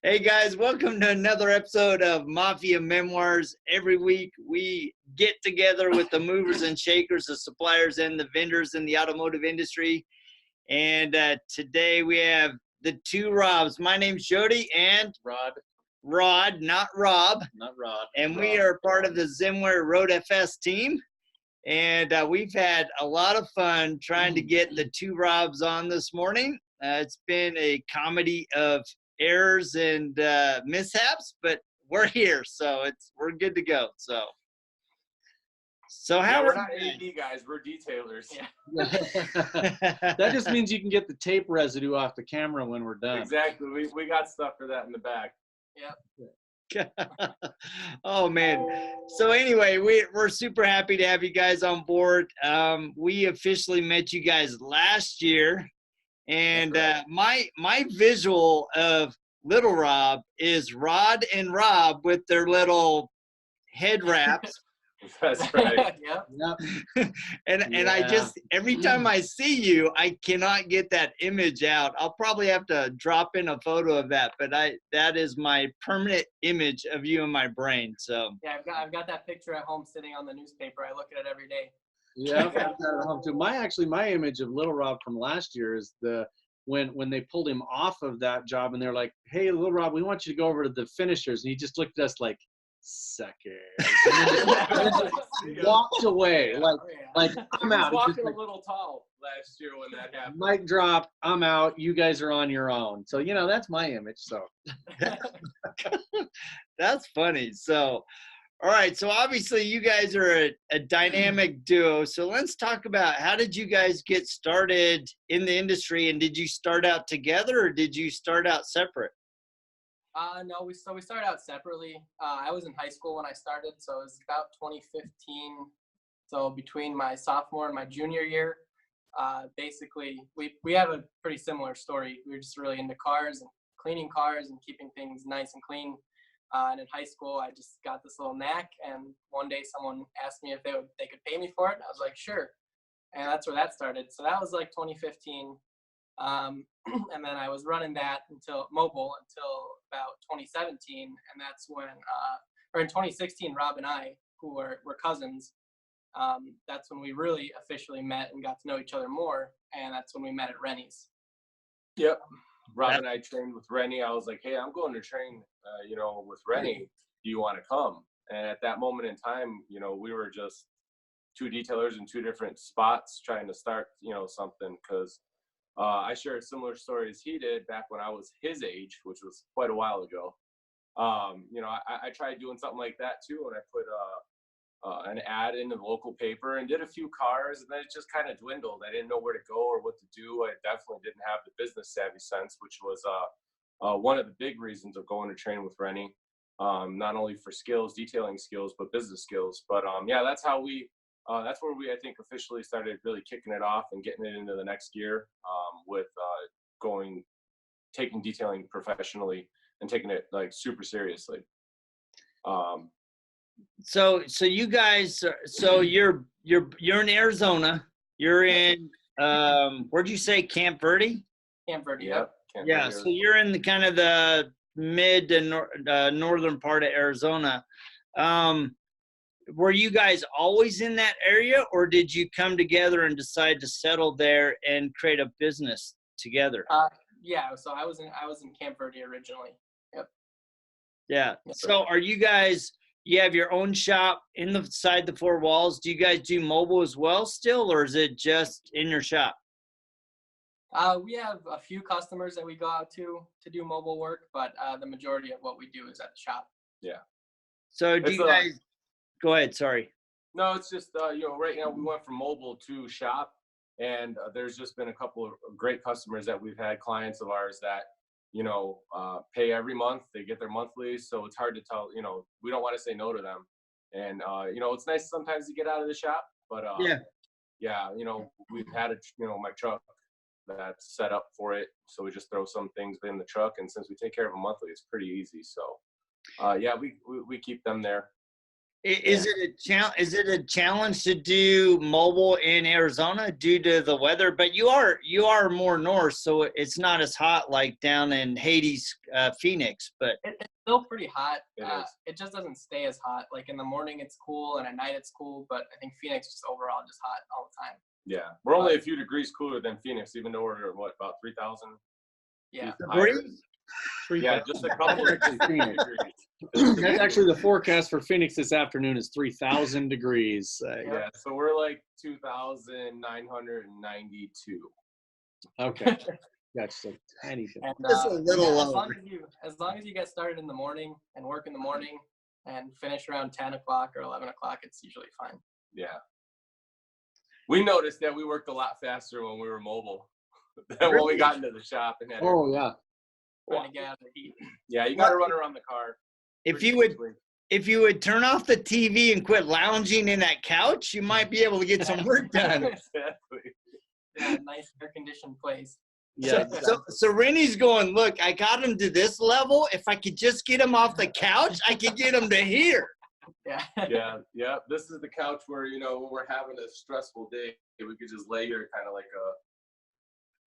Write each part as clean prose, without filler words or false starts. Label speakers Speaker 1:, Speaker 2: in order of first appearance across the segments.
Speaker 1: Hey guys, welcome to another episode of Mafia Memoirs. Every week we get together with the movers and shakers, the suppliers and the vendors in the automotive industry. And today we have the two Robs. My name's Jody and Rod, not Rob.
Speaker 2: Not Rod.
Speaker 1: And
Speaker 2: Rob.
Speaker 1: we are part of the Zenware Road FS team. And we've had a lot of fun trying to get the two Robs on this morning. It's been a comedy of errors and mishaps, but we're here, so we're good to go. So how
Speaker 2: we're
Speaker 1: are
Speaker 2: not AD guys, we're detailers.
Speaker 3: Yeah. That just means you can get the tape residue off the camera when we're done.
Speaker 2: Exactly. We got stuff for that in the back.
Speaker 3: Yep.
Speaker 1: Oh man. So anyway, we're super happy to have you guys on board. We officially met you guys last year, and my visual of Little Rob is Rod and Rob with their little head wraps.
Speaker 2: That's right.
Speaker 3: Yep.
Speaker 1: And I just, every time I see you, I cannot get that image out. I'll probably have to drop in a photo of that, but that is my permanent image of you in my brain. So
Speaker 4: yeah, I've got that picture at home sitting on the newspaper. I look at it every day.
Speaker 3: Yeah, I've got that at home too. My image of Little Rob from last year is when they pulled him off of that job and they're like, "Hey, Little Rob, we want you to go over to the finishers," and he just looked at us like, "Suckers," and just walked away like I'm out.
Speaker 2: He was walking a little tall last year when that happened.
Speaker 3: Mic drop. I'm out. You guys are on your own. So that's my image. So
Speaker 1: that's funny. So all right, so obviously you guys are a dynamic duo. So let's talk about, how did you guys get started in the industry, and did you start out together or did you start out separate?
Speaker 4: No, we started out separately. I was in high school when I started, so it was about 2015. So between my sophomore and my junior year, basically we have a pretty similar story. We were just really into cars and cleaning cars and keeping things nice and clean. And in high school, I just got this little knack. And one day, someone asked me if they could pay me for it. And I was like, sure. And that's where that started. So that was like 2015. And then I was running that mobile until about 2017. And that's when, or in 2016, Rob and I, who were cousins, that's when we really officially met and got to know each other more. And that's when we met at Rennie's.
Speaker 2: Yep. Rob and I trained with Rennie. I was like, "Hey, I'm going to train, with Rennie. Do you want to come?" And at that moment in time, we were just two detailers in two different spots trying to start, something. Because I shared a similar story as he did back when I was his age, which was quite a while ago. I tried doing something like that too, and I put an ad in the local paper and did a few cars, and then it just kind of dwindled. I didn't know where to go or what to do. I definitely didn't have the business savvy sense, which was one of the big reasons of going to train with Rennie, not only for detailing skills, but business skills. But that's how that's where we, I think, officially started really kicking it off and getting it into the next gear, with taking detailing professionally and taking it like super seriously.
Speaker 1: So you guys, you're in Arizona. You're in where'd you say, Camp Verde?
Speaker 4: Camp Verde.
Speaker 2: Yep.
Speaker 1: Yeah. So you're in the kind of the mid and northern part of Arizona. Were you guys always in that area, or did you come together and decide to settle there and create a business together?
Speaker 4: Yeah. So I was in Camp Verde originally. Yep.
Speaker 1: Yeah. So are you guys? You have your own shop inside the four walls. Do you guys do mobile as well still, or is it just in your shop?
Speaker 4: We have a few customers that we go out to do mobile work, but the majority of what we do is at the shop.
Speaker 2: Yeah.
Speaker 1: So do you guys go ahead? Sorry.
Speaker 2: No, it's just, right now we went from mobile to shop, and there's just been a couple of great customers that we've had, clients of ours that, pay every month. They get their monthly, so it's hard to tell, we don't want to say no to them. And, it's nice sometimes to get out of the shop, but we've had my truck that's set up for it. So we just throw some things in the truck, and since we take care of them monthly, it's pretty easy. So, we keep them there.
Speaker 1: Is it a challenge to do mobile in Arizona due to the weather? But you are more north, so it's not as hot like down in Hades, Phoenix. But
Speaker 4: It's still pretty hot.
Speaker 2: It is.
Speaker 4: It just doesn't stay as hot. Like in the morning it's cool and at night it's cool, but I think Phoenix is overall just hot all the time.
Speaker 2: Yeah, we're only a few degrees cooler than Phoenix, even though we're what, about 3,000.
Speaker 4: Yeah.
Speaker 2: Yeah, just a couple of degrees.
Speaker 3: That's actually the forecast for Phoenix this afternoon is 3,000 degrees.
Speaker 2: Yeah, so we're like 2,992.
Speaker 3: Okay, that's a tiny bit.
Speaker 4: And,
Speaker 1: Just a little
Speaker 4: yeah,
Speaker 1: lower.
Speaker 4: as long as you get started in the morning and work in the morning and finish around 10 o'clock or 11 o'clock, it's usually fine.
Speaker 2: Yeah. We noticed that we worked a lot faster when we were mobile than when we got into the shop and had
Speaker 3: Oh yeah.
Speaker 4: Trying to get out of the heat.
Speaker 2: Yeah, you got to run around the car.
Speaker 1: If you would turn off the TV and quit lounging in that couch, you might be able to get some work done.
Speaker 2: Exactly.
Speaker 4: Yeah, nice air conditioned place.
Speaker 3: Yeah.
Speaker 1: So Rennie's going, look, I got him to this level. If I could just get him off the couch, I could get him to here.
Speaker 4: Yeah.
Speaker 2: Yeah. This is the couch where, you know, when we're having a stressful day, we could just lay here kind of like a,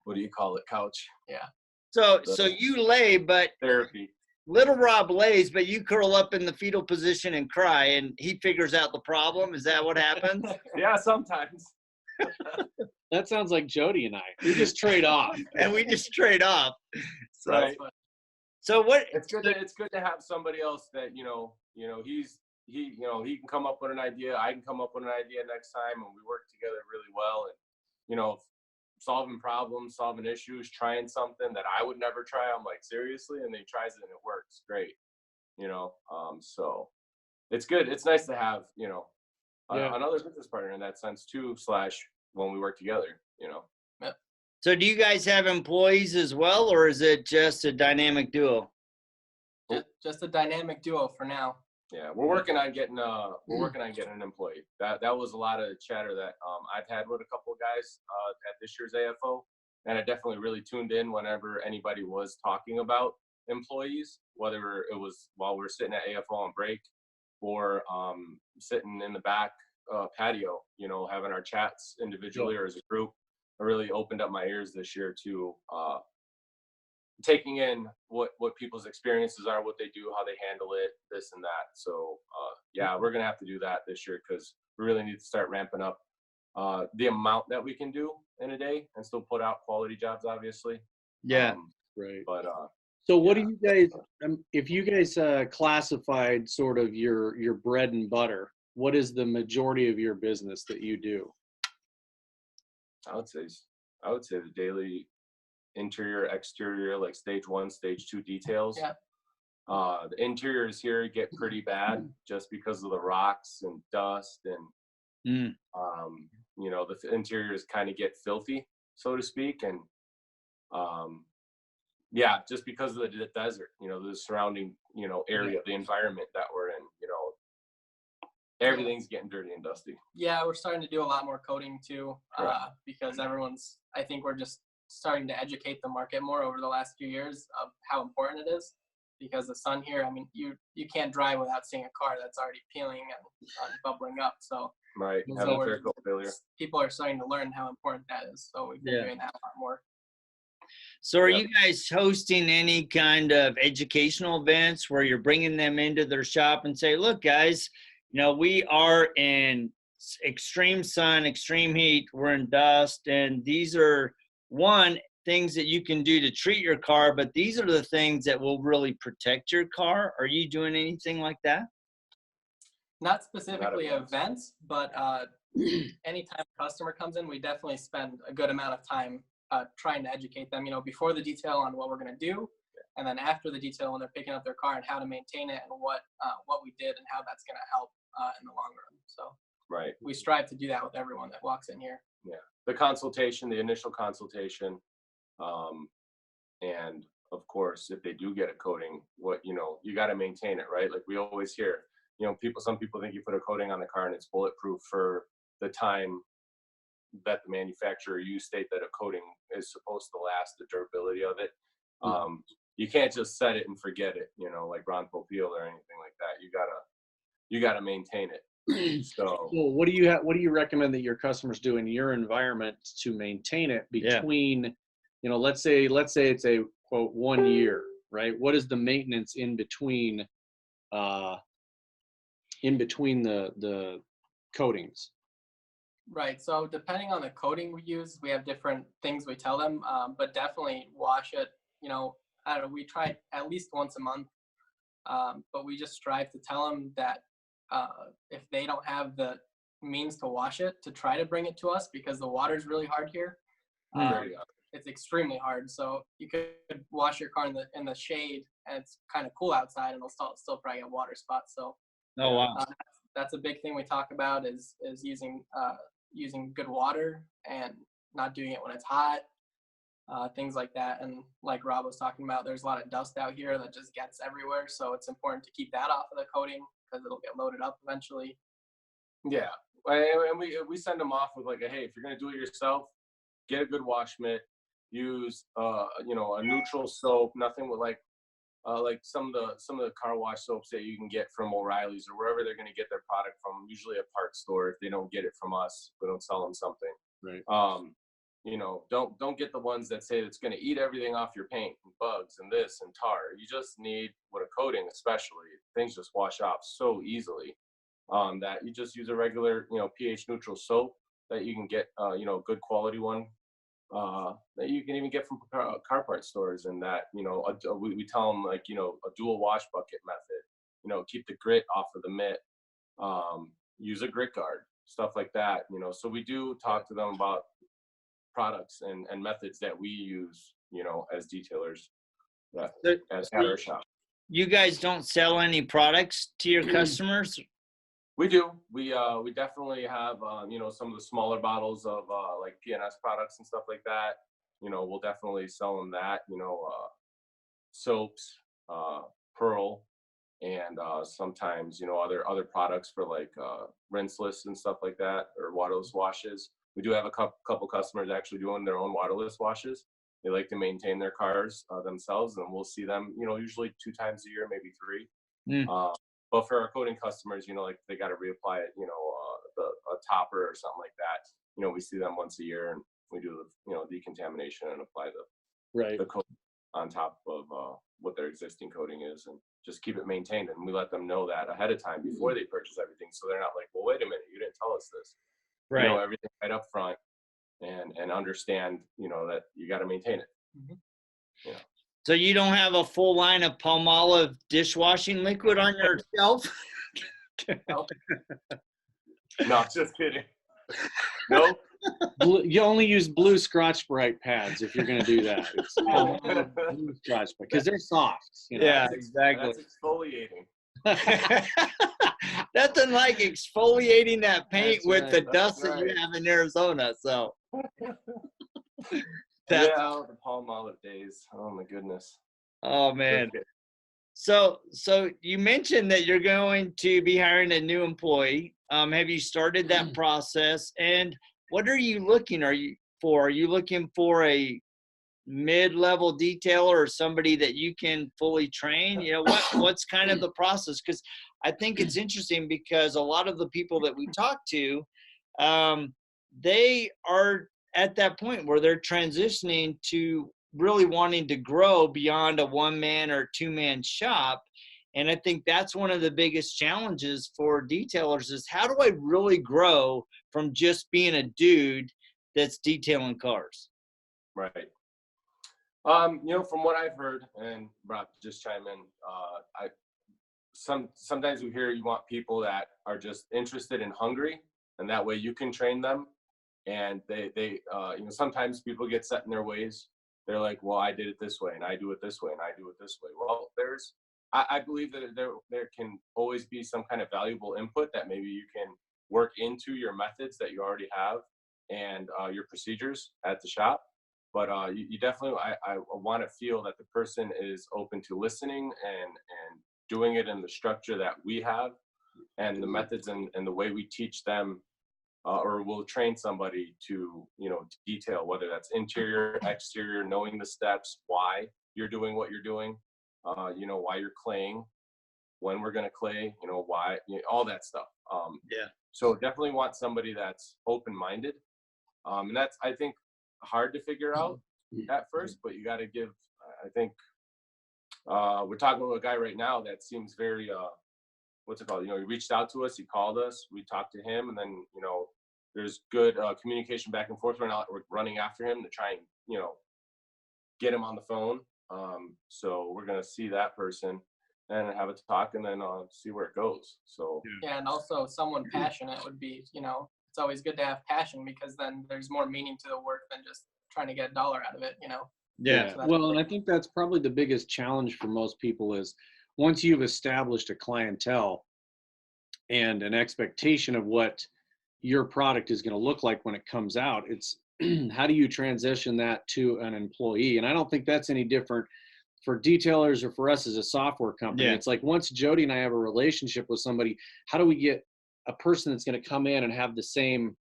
Speaker 2: what do you call it, couch?
Speaker 4: Yeah.
Speaker 1: So you lay, but
Speaker 2: Therapy.
Speaker 1: little Rob lays, but you curl up in the fetal position and cry, and he figures out the problem. Is that what happens?
Speaker 2: Yeah, sometimes.
Speaker 3: That sounds like Jody and I. We just trade off.
Speaker 1: And we just trade off. So,
Speaker 2: Right.
Speaker 1: so what?
Speaker 2: It's good to have somebody else that, he can come up with an idea. I can come up with an idea next time, and we work together really well. And, solving problems, solving issues, trying something that I would never try. I'm like, seriously? And he tries it and it works. Great. So it's good. It's nice to have, another business partner in that sense too, / when we work together,
Speaker 1: So do you guys have employees as well, or is it just a dynamic duo?
Speaker 4: Just a dynamic duo for now.
Speaker 2: Yeah, we're working on getting an employee. That was a lot of chatter that I've had with a couple of guys at this year's AFO, and I definitely really tuned in whenever anybody was talking about employees, whether it was while we're sitting at AFO on break or sitting in the back patio, having our chats individually or as a group. I really opened up my ears this year to taking in what people's experiences are, what they do, how they handle it, this and that. So we're gonna have to do that this year because we really need to start ramping up the amount that we can do in a day and still put out quality jobs, obviously.
Speaker 1: Yeah.
Speaker 3: Right.
Speaker 2: But
Speaker 3: So what do you guys, if you guys classified sort of your bread and butter, what is the majority of your business that you do?
Speaker 2: I would say the daily interior, exterior, like stage 1, stage 2 details.
Speaker 4: Yeah.
Speaker 2: The interiors here get pretty bad just because of the rocks and dust and the interiors kind of get filthy, so to speak, and just because of the desert, the surrounding area, the environment that we're in, everything's getting dirty and dusty.
Speaker 4: Yeah, we're starting to do a lot more coating too, because I think we're just starting to educate the market more over the last few years of how important it is, because the sun here, I mean, you can't drive without seeing a car that's already peeling and bubbling up. So
Speaker 2: right, having a clear coat failure.
Speaker 4: People are starting to learn how important that is. So we've been doing that a lot more.
Speaker 1: So are you guys hosting any kind of educational events where you're bringing them into their shop and say, look, guys, we are in extreme sun, extreme heat, we're in dust, and these are things that you can do to treat your car, but these are the things that will really protect your car. Are you doing anything like that?
Speaker 4: Not specifically events, but anytime a customer comes in, we definitely spend a good amount of time trying to educate them, before the detail on what we're going to do, and then after the detail when they're picking up their car and how to maintain it and what we did and how that's going to help in the long run. So
Speaker 2: right,
Speaker 4: we strive to do that with everyone that walks in here.
Speaker 2: Yeah, the initial consultation, and of course, if they do get a coating, you got to maintain it, right? Like we always hear, some people think you put a coating on the car and it's bulletproof for the time that the manufacturer state that a coating is supposed to last, the durability of it. You can't just set it and forget it, like Ron Popeil or anything like that. You you got to maintain it. So
Speaker 3: Well, what do you recommend that your customers do in your environment to maintain it between, you know, let's say it's a quote 1 year, right? What is the maintenance in between the coatings?
Speaker 4: Right. So depending on the coating we use, we have different things we tell them, but definitely wash it. You know, I don't know, we try at least once a month, but we just strive to tell them that if they don't have the means to wash it, to try to bring it to us, because the water is really hard here. It's extremely hard. So you could wash your car in the shade, and it's kind of cool outside, and it'll still probably get water spots. So
Speaker 1: Oh wow.
Speaker 4: that's a big thing we talk about is using good water and not doing it when it's hot, things like that. And like Rob was talking about, there's a lot of dust out here that just gets everywhere. So it's important to keep that off of the coating because it'll get loaded up eventually.
Speaker 2: yeah, and we send them off with like hey, if you're gonna do it yourself, get a good wash mitt, use you know, a neutral soap, nothing with like some of the car wash soaps that you can get from O'Reilly's or wherever they're going to get their product from, usually a parts store. If they don't get it from us, we don't sell them something.
Speaker 3: Right.
Speaker 2: You know, don't get the ones that say it's going to eat everything off your paint and bugs and this and tar. You just need, with a coating especially, things just wash off so easily that you just use a regular, you know, pH neutral soap that you can get, you know, good quality one that you can even get from car parts stores, and that, you know, we tell them like, you know, a dual wash bucket method, you know, keep the grit off of the mitt, use a grit guard, stuff like that, you know. So we do talk to them about products and methods that we use, you know, as detailers as at our shop.
Speaker 1: You guys don't sell any products to your customers?
Speaker 2: We do. We definitely have, you know, some of the smaller bottles of like PNS products and stuff like that. You know, we'll definitely sell them that, you know, soaps, Pearl, and sometimes, you know, other products for like rinseless and stuff like that, or waterless washes. We do have a couple customers actually doing their own waterless washes. They like to maintain their cars themselves, and we'll see them, you know, usually 2 times a year, maybe 3. But for our coating customers, you know, like they got to reapply it, you know, a topper or something like that. You know, we see them once a year, and we do the, you know, decontamination and apply the coat on top of what their existing coating is, and just keep it maintained. And we let them know that ahead of time before they purchase everything, so they're not like, well, wait a minute, you didn't tell us this. Right. You know, everything right up front, and understand, you know, that you got to maintain it. Yeah.
Speaker 1: So you don't have a full line of Palmolive dishwashing liquid on your shelf?
Speaker 2: No, just kidding. Nope.
Speaker 3: You only use blue Scotch-Brite pads if you're going to do that. It's blue Scotch, because they're soft. You know?
Speaker 1: Yeah, exactly.
Speaker 2: That's exfoliating.
Speaker 1: Nothing like exfoliating that paint
Speaker 3: That's
Speaker 1: with
Speaker 3: right.
Speaker 1: the dust
Speaker 2: That's
Speaker 1: that you
Speaker 2: right.
Speaker 1: have in Arizona. So
Speaker 2: Yeah, the Palmolive days. Oh my goodness.
Speaker 1: Oh man. So you mentioned that you're going to be hiring a new employee. Have you started that process? And what are you looking for? Are you looking for a mid-level detailer or somebody that you can fully train? You know, what's kind of the process? Because I think it's interesting, because a lot of the people that we talk to, they are at that point where they're transitioning to really wanting to grow beyond a one-man or two-man shop. And I think that's one of the biggest challenges for detailers is, how do I really grow from just being a dude that's detailing cars?
Speaker 2: Right. You know, from what I've heard, and Rob, just chime in, sometimes we hear you want people that are just interested and hungry, and that way you can train them. And they you know, sometimes people get set in their ways. They're like, well, I did it this way, and I do it this way, and I do it this way. Well, I believe that there can always be some kind of valuable input that maybe you can work into your methods that you already have, and your procedures at the shop. But you definitely, I want to feel that the person is open to listening and doing it in the structure that we have, and the methods and the way we teach them, or we'll train somebody to, you know, detail, whether that's interior, exterior, knowing the steps, why you're doing what you're doing, you know, why you're claying, when we're going to clay, you know, why, you know, all that stuff.
Speaker 1: Yeah.
Speaker 2: So definitely want somebody that's open-minded. And that's, I think, hard to figure out at first, but you got to give, I think, we're talking to a guy right now that seems very, what's it called? You know, he reached out to us, he called us, we talked to him, and then, you know, there's good communication back and forth right now. We're running after him to try and, you know, get him on the phone. So we're going to see that person and have a talk, and then see where it goes. So
Speaker 4: yeah, and also someone passionate would be, you know, it's always good to have passion, because then there's more meaning to the work than just trying to get a dollar out of it, you know.
Speaker 1: Yeah.
Speaker 4: So that's
Speaker 3: Well, and I think that's probably the biggest challenge for most people is once you've established a clientele and an expectation of what your product is going to look like when it comes out, it's how do you transition that to an employee? And I don't think that's any different for detailers or for us as a software company.
Speaker 1: Yeah.
Speaker 3: It's like once Jody and I have a relationship with somebody, how do we get a person that's going to come in and have the same,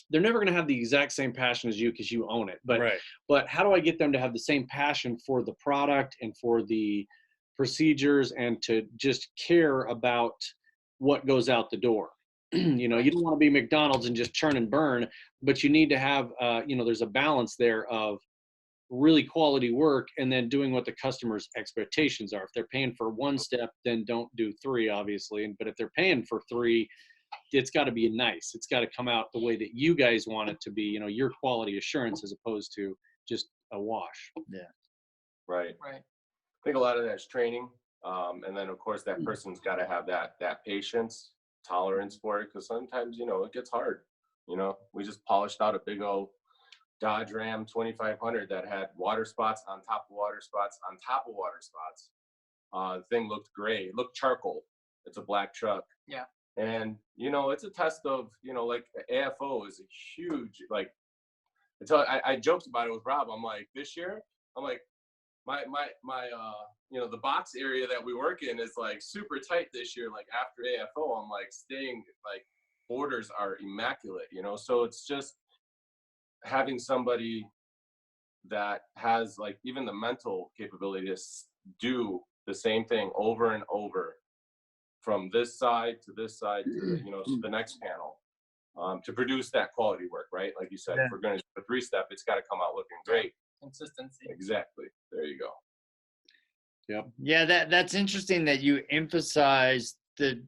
Speaker 3: they're never going to have the exact same passion as you because you own it. But
Speaker 1: Right.
Speaker 3: but how do I get them to have the same passion for the product and for the procedures and to just care about what goes out the door? You know, you don't want to be McDonald's and just churn and burn, but you need to have, you know, there's a balance there of really quality work and then doing what the customer's expectations are. If they're paying for one step, then don't do three, obviously. But if they're paying for three, it's got to be nice. It's got to come out the way that you guys want it to be, you know, your quality assurance as opposed to just a wash.
Speaker 1: Yeah.
Speaker 2: right.
Speaker 4: right.
Speaker 2: I think a lot of that's training. And then of course that person's got to have that patience, tolerance for it. Cause sometimes, you know, it gets hard. You know, we just polished out a big old Dodge Ram 2500 that had water spots on top of water spots on top of water spots. The thing looked gray. It looked charcoal. It's a black truck.
Speaker 4: Yeah.
Speaker 2: And, you know, it's a test of, you know, like AFO is a huge, like, until I joked about it with Rob. I'm like, this year, I'm like, my you know, the box area that we work in is like super tight this year. Like after AFO, I'm like staying, like borders are immaculate, you know? So it's just having somebody that has like even the mental capability to do the same thing over and over from this side to this side to, you know, to the next panel, to produce that quality work, right? Like you said,
Speaker 1: Yeah.
Speaker 2: if we're going to do a 3-step, it's got to come out looking great.
Speaker 4: Consistency.
Speaker 2: Exactly. There you go.
Speaker 3: Yep.
Speaker 1: Yeah, that's interesting that you emphasize the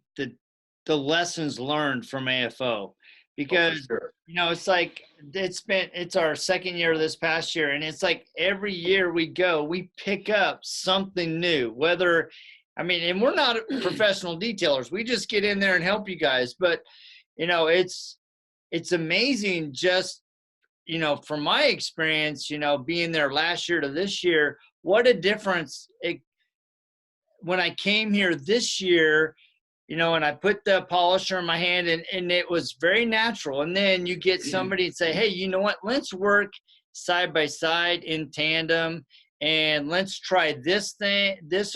Speaker 1: lessons learned from AFO, because
Speaker 2: sure.
Speaker 1: you know, it's like it's our second year this past year, and it's like every year we go, we pick up something new. Whether, I mean, and we're not professional detailers, we just get in there and help you guys, but you know, it's amazing just, you know, from my experience, you know, being there last year to this year, what a difference when I came here this year, you know, and I put the polisher in my hand and it was very natural. And then you get somebody and say, hey, you know what, let's work side by side in tandem and let's try this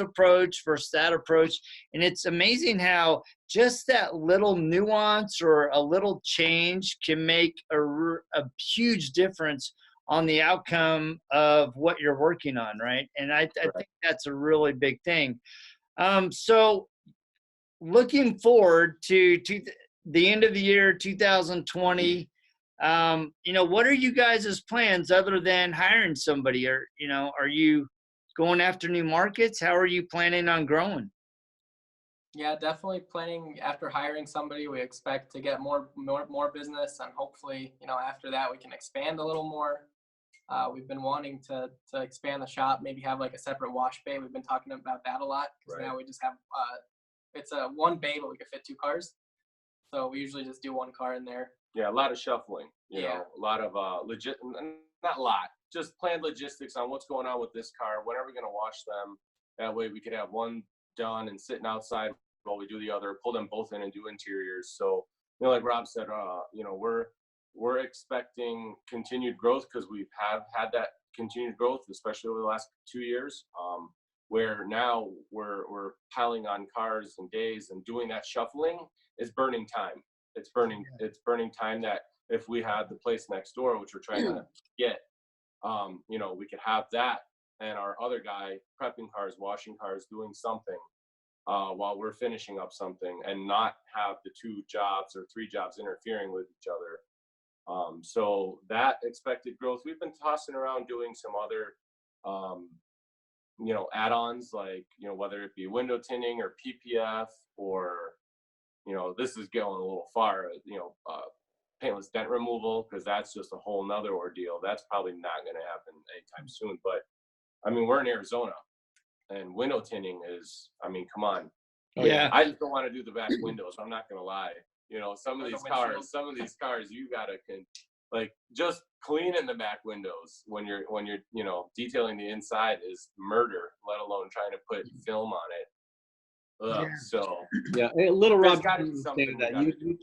Speaker 1: approach versus that approach. And it's amazing how just that little nuance or a little change can make a huge difference on the outcome of what you're working on, right? And I think that's a really big thing. So looking forward to the end of the year 2020, you know, what are you guys' plans other than hiring somebody? Or, you know, are you going after new markets? How are you planning on growing?
Speaker 4: Yeah, definitely planning after hiring somebody, we expect to get more business, and hopefully, you know, after that we can expand a little more. We've been wanting to expand the shop, maybe have like a separate wash bay. We've been talking about that a lot because now we just have it's a one bay, but we could fit 2 cars. So we usually just do 1 car in there.
Speaker 2: Yeah, a lot of shuffling, you know, a lot of not a lot, just planned logistics on what's going on with this car. When are we going to wash them? That way we could have one done and sitting outside while we do the other, pull them both in and do interiors. So, you know, like Rob said, you know, we're expecting continued growth because we've had that continued growth, especially over the last 2 years, where now we're piling on cars and days, and doing that shuffling is burning time. It's burning time that if we had the place next door, which we're trying to get, you know, we could have that and our other guy prepping cars, washing cars, doing something. while we're finishing up something, and not have the 2 jobs or 3 jobs interfering with each other. So that expected growth, we've been tossing around doing some other, add-ons, like, whether it be window tinting or PPF, or, this is going a little far, paintless dent removal, because that's just a whole nother ordeal. That's probably not going to happen anytime soon. But I mean, we're in Arizona, and window tinting is, I mean, come on.
Speaker 1: Yeah.
Speaker 2: I just don't want to do the back windows. I'm not going to lie. Some of these cars, you gotta just cleaning the back windows when you're detailing the inside is murder, let alone trying to put film on it. So
Speaker 3: yeah, Little Rob,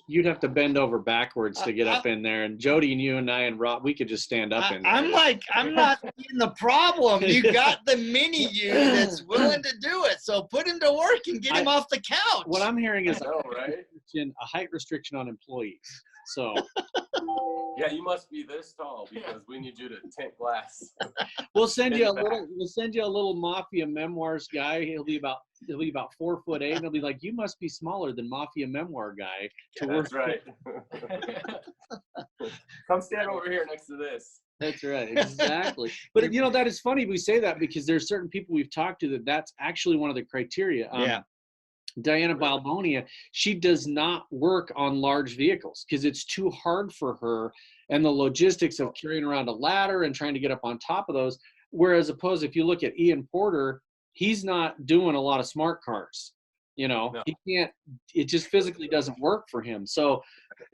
Speaker 3: you'd have to bend over backwards to get up in there, and Jody and you and I and Rob, we could just stand up in there.
Speaker 1: I'm not seeing the problem. You got the mini you that's willing to do it, so put him to work and get him off the couch.
Speaker 3: What I'm hearing is
Speaker 2: right?
Speaker 3: a height restriction on employees. So
Speaker 2: yeah, you must be this tall because we need you to tint glass.
Speaker 3: We'll send you a little Mafia Memoirs guy. He'll be about 4'8", and he'll be like, you must be smaller than Mafia Memoir guy to work.
Speaker 2: That's right. Come stand over here next to this.
Speaker 3: That's right, exactly. But that is funny we say that, because there's certain people we've talked to that's actually one of the criteria. Diana Balbonia, she does not work on large vehicles because it's too hard for her, and the logistics of carrying around a ladder and trying to get up on top of those. Whereas opposed, if you look at Ian Porter, he's not doing a lot of smart cars. No. He can't, it just physically doesn't work for him. So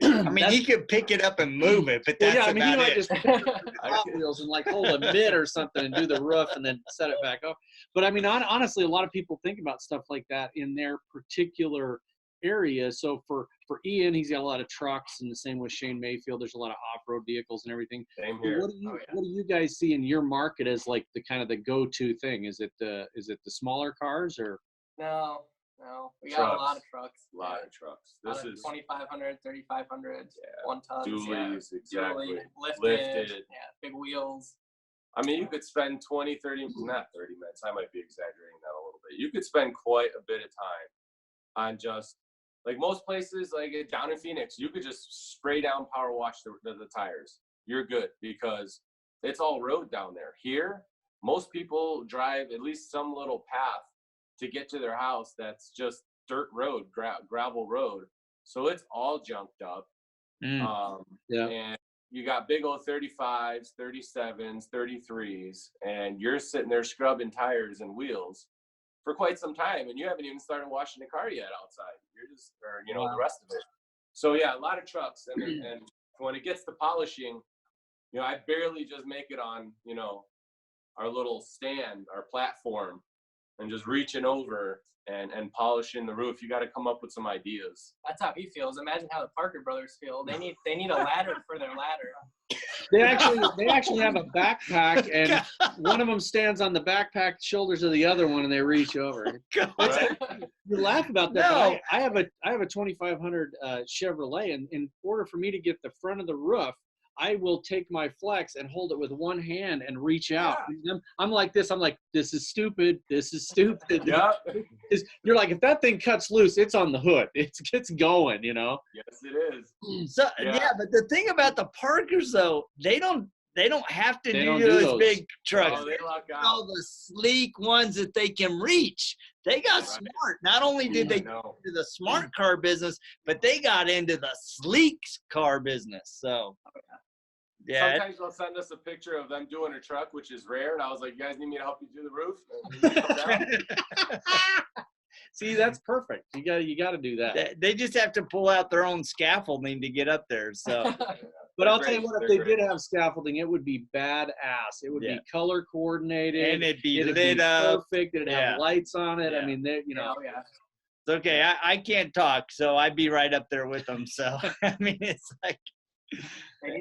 Speaker 1: I mean, he could pick it up and move it, but that's
Speaker 3: he might just pick up the top wheels and hold a mitt or something and do the roof and then set it back up. But I mean, honestly, a lot of people think about stuff like that in their particular area. So for Ian, he's got a lot of trucks, and the same with Shane Mayfield. There's a lot of off-road vehicles and everything.
Speaker 2: Same here.
Speaker 3: What do you guys see in your market as like the kind of the go-to thing? Is it the smaller cars or?
Speaker 4: No, we got a lot of trucks.
Speaker 2: A lot of trucks. This is
Speaker 4: 2,500, 3,500, 1 ton.
Speaker 2: Dualies, exactly.
Speaker 4: Lifted, big wheels.
Speaker 2: I mean, you could spend 20, 30, not 30 minutes. I might be exaggerating that a little bit. You could spend quite a bit of time on just, like most places, like down in Phoenix, you could just spray down, power wash the tires. You're good because it's all road down there. Here, most people drive at least some little path to get to their house that's just dirt road, gravel road. So it's all junked up. And you got big old 35s, 37s, 33s, and you're sitting there scrubbing tires and wheels for quite some time, and you haven't even started washing the car yet outside. You're just, the rest of it. So yeah, a lot of trucks, and when it gets to polishing, I barely just make it on, our little stand, our platform, and just reaching over and polishing the roof. You got to come up with some ideas.
Speaker 4: That's how he feels. Imagine how the Parker brothers feel. They need a ladder for their ladder.
Speaker 3: They actually have a backpack, and one of them stands on the backpack shoulders of the other one, and they reach over.
Speaker 2: Right?
Speaker 3: You laugh about that. No. I have a 2,500 Chevrolet, and in order for me to get the front of the roof, I will take my flex and hold it with one hand and reach out. Yeah. I'm like this. I'm like, this is stupid. This is stupid.
Speaker 2: Yeah.
Speaker 3: You're like, if that thing cuts loose, it's on the hood. It's going,
Speaker 2: Yes, it is.
Speaker 1: So but the thing about the Parkers though, they don't have to do those big trucks.
Speaker 2: Oh, they lock out.
Speaker 1: All the sleek ones that they can reach. They got smart. Not only did they go into the smart car business, but they got into the sleek car business. So
Speaker 2: sometimes they'll send us a picture of them doing a truck, which is rare. And I was like, you guys need me to help you do the roof?
Speaker 3: See, that's perfect. You got to do that.
Speaker 1: They just have to pull out their own scaffolding to get up there. So,
Speaker 3: but I'll tell you what, if they did have scaffolding, it would be badass. It would be color coordinated,
Speaker 1: and it'd be lit up,
Speaker 3: perfect. It'd have lights on it.
Speaker 1: Yeah.
Speaker 3: I mean,
Speaker 1: It's okay. I can't talk, so I'd be right up there with them. So, I mean, it's like.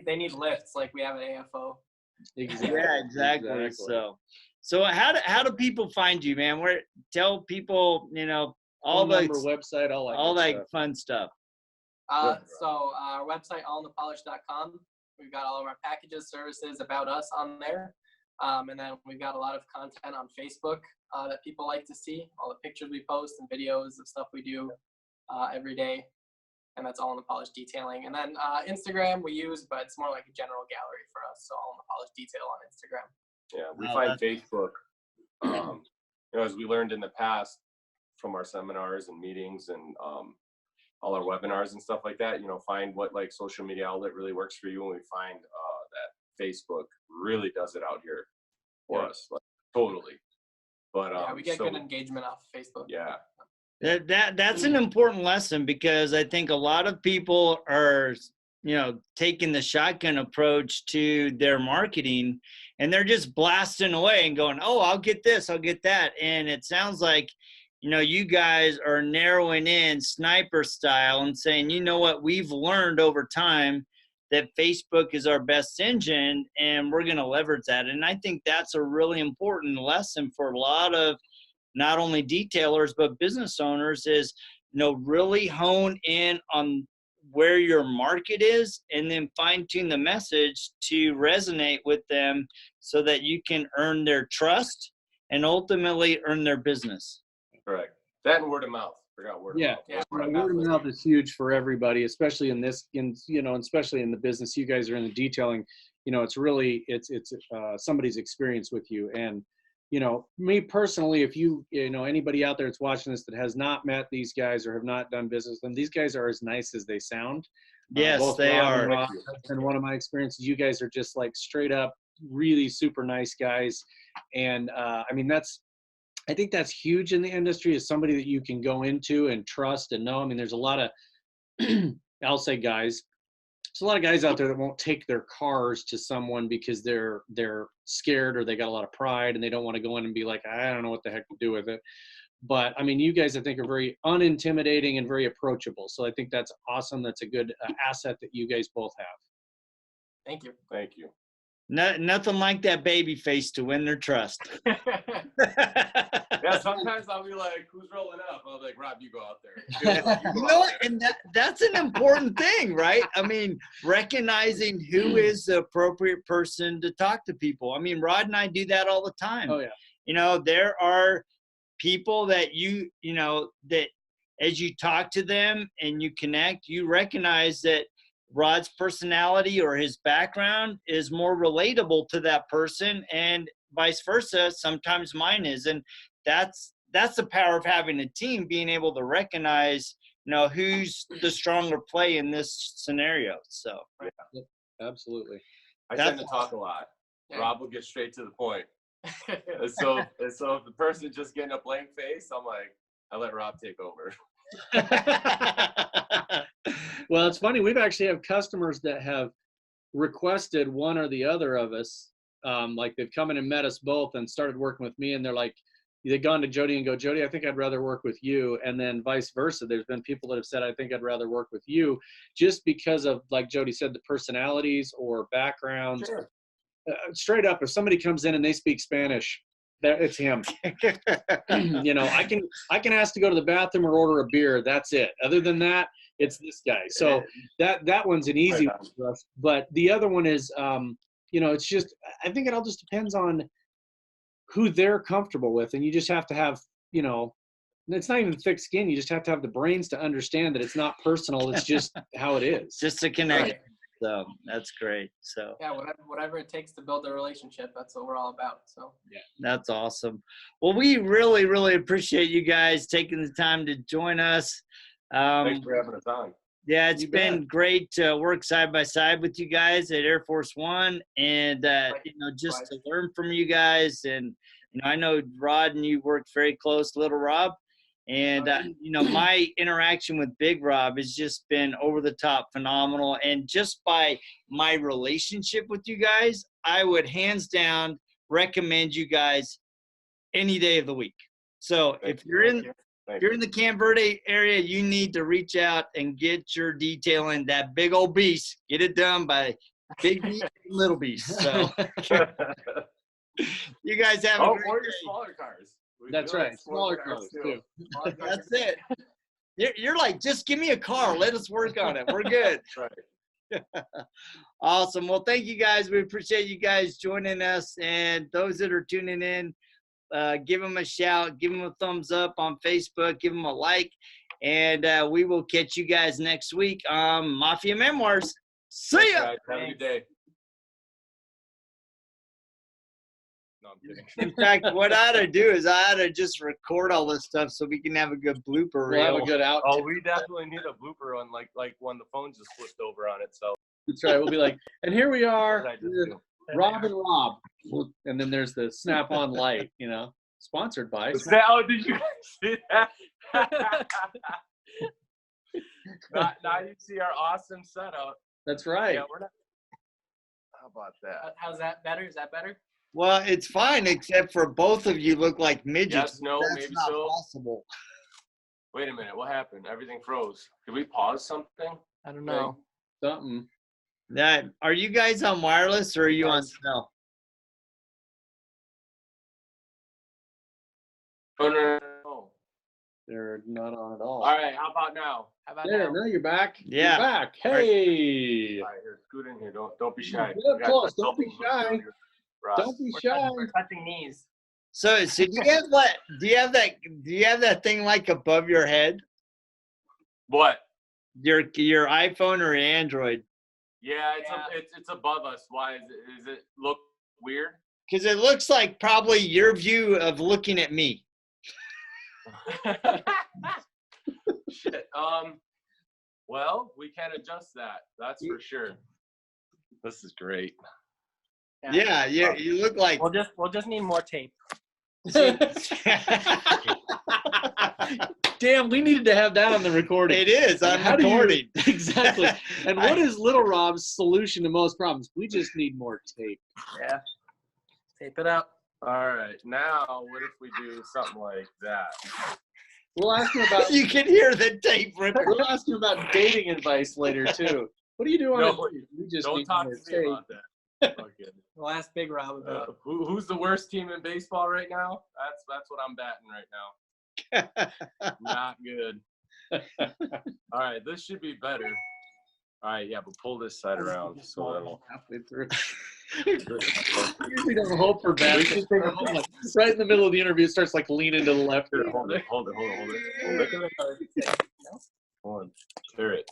Speaker 4: They need lifts like we have at AFO.
Speaker 1: Exactly. Yeah, exactly. So how do people find you, man? Tell people, all the
Speaker 3: website,
Speaker 1: all that fun stuff.
Speaker 4: So our website, allinthepolish.com. We've got all of our packages, services, about us on there. And then we've got a lot of content on Facebook that people like to see, all the pictures we post and videos of stuff we do every day. And that's all in the polished detailing. And then Instagram we use, but it's more like a general gallery for us. So all in the polished detail on Instagram.
Speaker 2: Yeah, we find Facebook, you know, as we learned in the past from our seminars and meetings and all our webinars and stuff like that, you know, find what like social media outlet really works for you. And we find that Facebook really does it out here for us, like, totally. But
Speaker 4: yeah, we get good engagement off of Facebook.
Speaker 2: Yeah.
Speaker 1: That's an important lesson, because I think a lot of people are, you know, taking the shotgun approach to their marketing, and they're just blasting away and going, oh, I'll get this, I'll get that. And it sounds like, you know, you guys are narrowing in sniper style and saying, you know what, we've learned over time that Facebook is our best engine, and we're going to leverage that. And I think that's a really important lesson for a lot of not only detailers, but business owners, is, you know, really hone in on where your market is and then fine tune the message to resonate with them so that you can earn their trust and ultimately earn their business.
Speaker 2: Correct. That and word of mouth. Forgot word of mouth.
Speaker 4: Yeah,
Speaker 3: Word of mouth is huge for everybody, especially in this, you know, especially in the business. You guys are in the detailing, you know, it's really, it's somebody's experience with you. And, you know, me personally, if you know, anybody out there that's watching this that has not met these guys or have not done business with them, these guys are as nice as they sound.
Speaker 1: Yes, they are.
Speaker 3: And one of my experiences, you guys are just like straight up, really super nice guys. And I mean, I think that's huge in the industry, is somebody that you can go into and trust and know. I mean, there's a lot of, I'll say guys, there's a lot of guys out there that won't take their cars to someone because they're scared or they got a lot of pride and they don't want to go in and be like, I don't know what the heck to do with it. But I mean, you guys, I think, are very unintimidating and very approachable. So I think that's awesome. That's a good asset that you guys both have.
Speaker 4: Thank you.
Speaker 2: Thank you.
Speaker 1: Nothing like that baby face to win their trust.
Speaker 2: Yeah, sometimes I'll be like, who's rolling up? I'll be like, Rob, you go out there.
Speaker 1: You know what? And that's an important thing, right? I mean, recognizing who is the appropriate person to talk to people. I mean, Rod and I do that all the time.
Speaker 3: Oh, yeah.
Speaker 1: You know, there are people that you know, that as you talk to them and you connect, you recognize that Rod's personality or his background is more relatable to that person, and vice versa. Sometimes mine is. And that's the power of having a team, being able to recognize, you know, who's the stronger play in this scenario. So
Speaker 3: Yeah, absolutely.
Speaker 2: I tend to talk a lot.
Speaker 4: Yeah.
Speaker 2: Rob will get straight to the point. And so if the person's just getting a blank face, I'm like, I let Rob take over.
Speaker 3: Well, it's funny. We've actually have customers that have requested one or the other of us. Like they've come in and met us both and started working with me, and they're like, they've gone to Jody and go, Jody, I think I'd rather work with you. And then vice versa. There's been people that have said, I think I'd rather work with you, just because of, like Jody said, the personalities or backgrounds.
Speaker 2: Sure.
Speaker 3: Straight up, if somebody comes in and they speak Spanish, it's him. You know, I can ask to go to the bathroom or order a beer. That's it. Other than that, it's this guy. So that one's an easy one for us. But the other one is, you know, it's just, I think it all just depends on who they're comfortable with. And you just have to have, you know, it's not even thick skin. You just have to have the brains to understand that it's not personal. It's just how it is.
Speaker 1: just to connect.
Speaker 4: Right.
Speaker 1: So that's great. So
Speaker 4: Yeah, whatever it takes to build a relationship, that's what we're all about. So
Speaker 3: yeah,
Speaker 1: that's awesome. Well, we really, really appreciate you guys taking the time to join us.
Speaker 2: Thanks for having us on.
Speaker 1: Yeah, it's been great to work side by side with you guys at Air Force One, and you know, just to learn from you guys. And you know, I know Rod and you worked very close, Little Rob, and you know, my interaction with Big Rob has just been over the top phenomenal. And just by my relationship with you guys, I would hands down recommend you guys any day of the week. So if you're in the Camp Verde area, you need to reach out and get your detailing that big old beast. Get it done by Big Beast and Little Beast. So you guys have a great
Speaker 2: or your
Speaker 1: day.
Speaker 2: smaller cars.
Speaker 3: That's right. Smaller cars too.
Speaker 1: That's it. You're like, just give me a car. Let us work on it. We're good.
Speaker 2: That's right.
Speaker 1: Awesome. Well, thank you guys. We appreciate you guys joining us. And those that are tuning in, give them a shout, give them a thumbs up on Facebook, give them a like, and we will catch you guys next week on Mafia Memoirs. See ya.
Speaker 2: Guys, have a good day. No, I'm kidding.
Speaker 1: In fact, what I ought to do is I ought to just record all this stuff so we can have a good blooper
Speaker 3: We'll have
Speaker 1: reel.
Speaker 3: a good out.
Speaker 2: Oh, we definitely need a blooper on like when the phone just flipped over on itself.
Speaker 3: That's right. We'll be like, and here we are,
Speaker 2: What did I just
Speaker 3: with
Speaker 2: do?
Speaker 3: Rob and Rob. And then there's the Snap-on light, you know, sponsored by.
Speaker 2: Oh, did you see that? now you see our awesome setup.
Speaker 3: That's right.
Speaker 2: Yeah, we're not. How about that?
Speaker 4: How's that better? Is that better?
Speaker 1: Well, it's fine, except for both of you look like midgets.
Speaker 2: Yes, no,
Speaker 1: That's
Speaker 2: maybe
Speaker 1: not
Speaker 2: so.
Speaker 1: possible.
Speaker 2: Wait a minute, what happened? Everything froze. Did we pause something?
Speaker 4: I don't know.
Speaker 3: Something.
Speaker 1: Are you guys on wireless or are you on cell?
Speaker 2: Oh, no.
Speaker 3: They're not on at all.
Speaker 2: All right, how about now?
Speaker 4: How about
Speaker 3: There,
Speaker 4: now?
Speaker 3: now you're back.
Speaker 1: Yeah.
Speaker 3: You're back. Hey.
Speaker 2: All right, here, scoot in here. Don't be shy.
Speaker 3: Get up
Speaker 2: We got
Speaker 3: close. Don't be
Speaker 2: consulting
Speaker 3: shy.
Speaker 2: here, Ross.
Speaker 3: Don't be shy.
Speaker 4: We're touching knees.
Speaker 1: So do you have that thing like above your head?
Speaker 2: What?
Speaker 1: Your iPhone or your Android?
Speaker 2: Yeah,
Speaker 4: Yeah.
Speaker 2: It's above us. Why is it? Is it look weird?
Speaker 1: Because it looks like probably your view of looking at me.
Speaker 2: Shit. Well, we can adjust that. That's for sure. This is great.
Speaker 1: Yeah, you look like.
Speaker 4: We'll just need more tape.
Speaker 3: Damn, we needed to have that on the recording.
Speaker 1: It is. I'm
Speaker 3: How do you-
Speaker 1: recording.
Speaker 3: Exactly. And what is Little Rob's solution to most problems? We just need more tape.
Speaker 4: Yeah. Tape it up.
Speaker 2: All right. Now, what if we do something like that?
Speaker 3: We'll ask him about
Speaker 1: You can hear the tape ripping.
Speaker 3: we'll ask him about dating advice later too. What do you do on
Speaker 2: No,
Speaker 3: a date? We just
Speaker 2: Don't
Speaker 3: need
Speaker 2: talk
Speaker 3: more
Speaker 2: to me
Speaker 3: tape.
Speaker 2: about that. Fucking,
Speaker 4: We'll ask Big Rob about it.
Speaker 2: who's the worst team in baseball right now? That's what I'm batting right now. Not good. All right, this should be better. All right, yeah, but pull this side around so that'll.
Speaker 3: Halfway through. Usually don't hope for bad.
Speaker 2: We
Speaker 3: things.
Speaker 2: should take a
Speaker 3: Right in the middle of the interview, it starts like leaning to the left.
Speaker 2: Here, hold it. Hold it. Hold on. Clear it.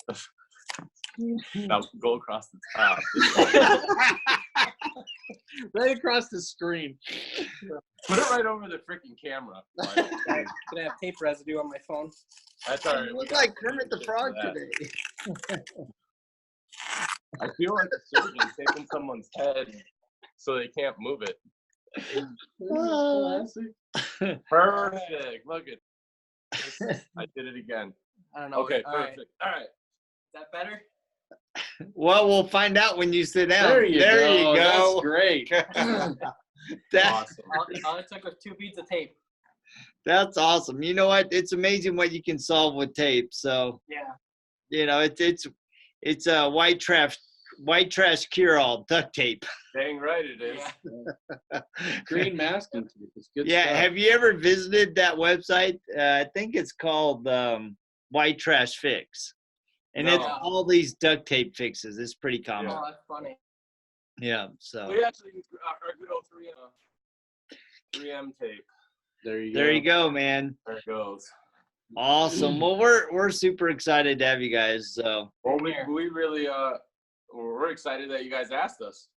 Speaker 2: Now go across the top.
Speaker 3: Right across the screen.
Speaker 2: Put it right over the freaking camera.
Speaker 4: I'm gonna have tape residue on my phone.
Speaker 2: That's all right.
Speaker 1: You look like Kermit the Frog today.
Speaker 2: I feel like a surgeon taking someone's head so they can't move it. Perfect. Look at. I did it again.
Speaker 4: I don't know.
Speaker 2: Okay,
Speaker 4: All right.
Speaker 2: perfect. All right.
Speaker 4: Is that better?
Speaker 1: Well, we'll find out when you sit down.
Speaker 3: There you go. That's
Speaker 1: go.
Speaker 3: great.
Speaker 2: Awesome.
Speaker 4: All it took was 2 beads of tape.
Speaker 1: That's awesome. You know what? It's amazing what you can solve with tape. So,
Speaker 4: Yeah.
Speaker 1: you know, it's a white trash cure all duct tape.
Speaker 2: Dang right it is.
Speaker 4: Yeah.
Speaker 3: Green masking tape. It's good
Speaker 1: Yeah.
Speaker 3: stuff.
Speaker 1: Have you ever visited that website? I think it's called White Trash Fix. And
Speaker 2: No.
Speaker 1: it's all these duct tape fixes. It's pretty common.
Speaker 4: Oh, that's funny.
Speaker 1: Yeah. So
Speaker 2: We actually use our good old 3M tape.
Speaker 3: There you go.
Speaker 1: there you go, man.
Speaker 2: There it goes.
Speaker 1: Awesome. Well, we're super excited to have you guys. So
Speaker 2: Well, we really we're excited that you guys asked us.